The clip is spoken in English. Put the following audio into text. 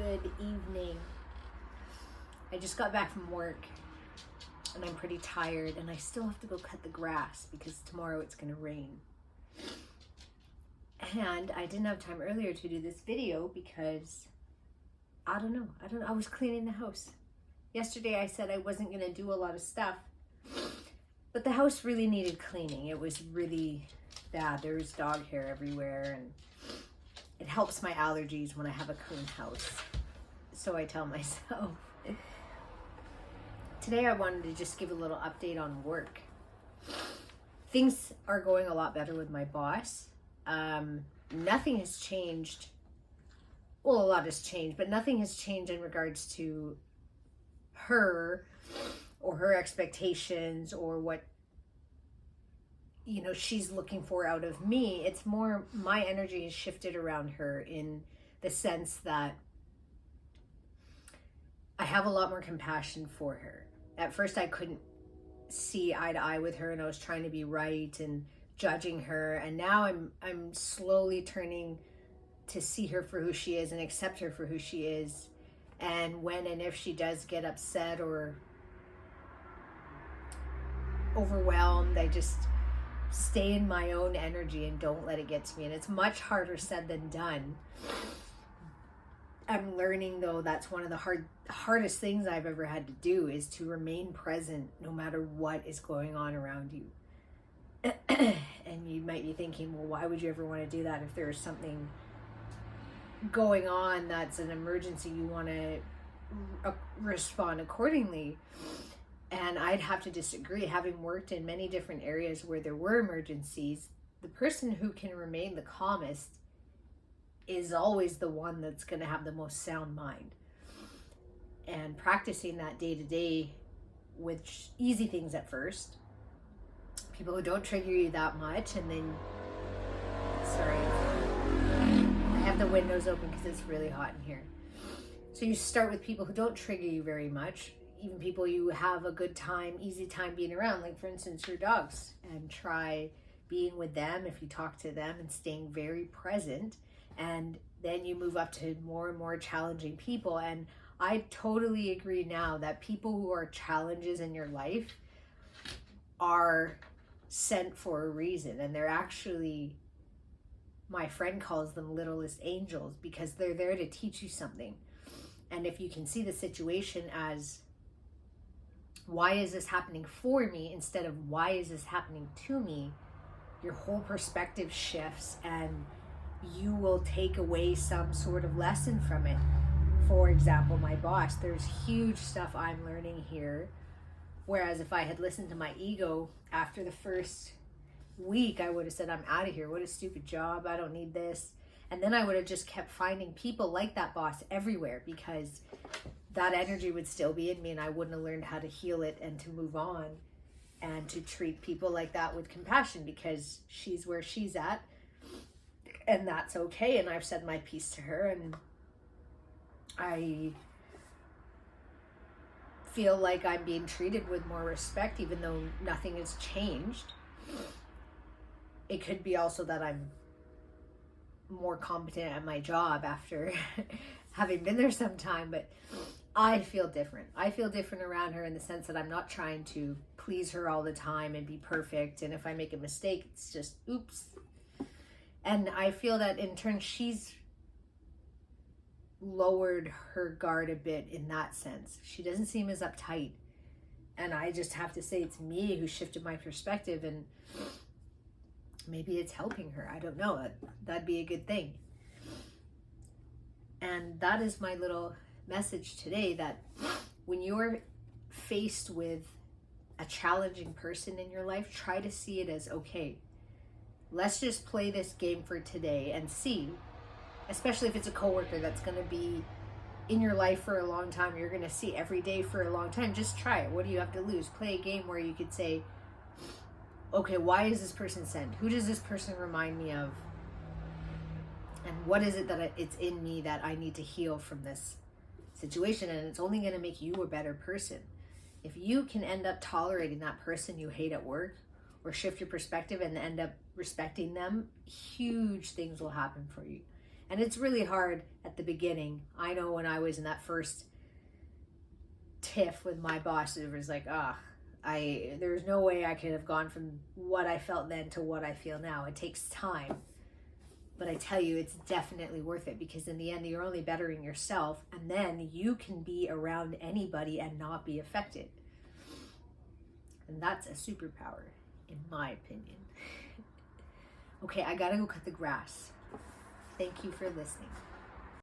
Good evening. I just got back from work and I'm pretty tired, and I still have to go cut the grass because tomorrow it's gonna rain. And I didn't have time earlier to do this video because I was cleaning the house. Yesterday I said I wasn't gonna do a lot of stuff, but the house really needed cleaning. It was really bad. There was dog hair everywhere, and it helps my allergies when I have a clean house. So I tell myself. Today I wanted to just give a little update on work. Things are going a lot better with my boss. Nothing has changed. Well, a lot has changed, but nothing has changed in regards to her or her expectations or what she's looking for out of me. It's more my energy has shifted around her in the sense that I have a lot more compassion for her. At first I couldn't see eye to eye with her, and I was trying to be right and judging her, and now I'm slowly turning to see her for who she is and accept her for who she is. And when and if she does get upset or overwhelmed, I just stay in my own energy and don't let it get to me. And it's much harder said than done. I'm learning, though, that's one of the hardest things I've ever had to do, is to remain present no matter what is going on around you. And you might be thinking, well, why would you ever want to do that if there's something going on that's an emergency? You want to respond accordingly. And I'd have to disagree. Having worked in many different areas where there were emergencies, the person who can remain the calmest is always the one that's going to have the most sound mind. And practicing that day to day with easy things at first, people who don't trigger you that much, and then, sorry, I have the windows open because it's really hot in here. So you start with people who don't trigger you very much, even people you have a good time, easy time being around, like for instance your dogs, and try being with them if you talk to them and staying very present. And then you move up to more and more challenging people. And I totally agree now that people who are challenges in your life are sent for a reason. And they're actually, my friend calls them littlest angels, because they're there to teach you something. And if you can see the situation as, why is this happening for me, instead of why is this happening to me, your whole perspective shifts and you will take away some sort of lesson from it. For example, my boss, there's huge stuff I'm learning here. Whereas if I had listened to my ego after the first week, I would have said, I'm out of here. What a stupid job. I don't need this. And then I would have just kept finding people like that boss everywhere, because that energy would still be in me and I wouldn't have learned how to heal it and to move on and to treat people like that with compassion, because she's where she's at. And that's okay. And I've said my piece to her, and I feel like I'm being treated with more respect, even though nothing has changed. It could be also that I'm more competent at my job after having been there some time, but I feel different. I feel different around her in the sense that I'm not trying to please her all the time and be perfect. And if I make a mistake, it's just, oops. And I feel that in turn, she's lowered her guard a bit in that sense. She doesn't seem as uptight. And I just have to say it's me who shifted my perspective, and maybe it's helping her. I don't know. That'd be a good thing. And that is my little message today, that when you're faced with a challenging person in your life, try to see it as, okay, let's just play this game for today and see, especially if it's a coworker that's going to be in your life for a long time, you're going to see every day for a long time, just try it. What do you have to lose? Play a game where you could say, okay, why is this person sent? Who does this person remind me of? And what is it that it's in me that I need to heal from this situation? And it's only going to make you a better person. If you can end up tolerating that person you hate at work, or shift your perspective and end up respecting them, huge things will happen for you. And it's really hard at the beginning. I know when I was in that first tiff with my boss, it was like, there's no way I could have gone from what I felt then to what I feel now. It takes time. But I tell you, it's definitely worth it, because in the end, you're only bettering yourself, and then you can be around anybody and not be affected. And that's a superpower, in my opinion. Okay, I gotta go cut the grass. Thank you for listening.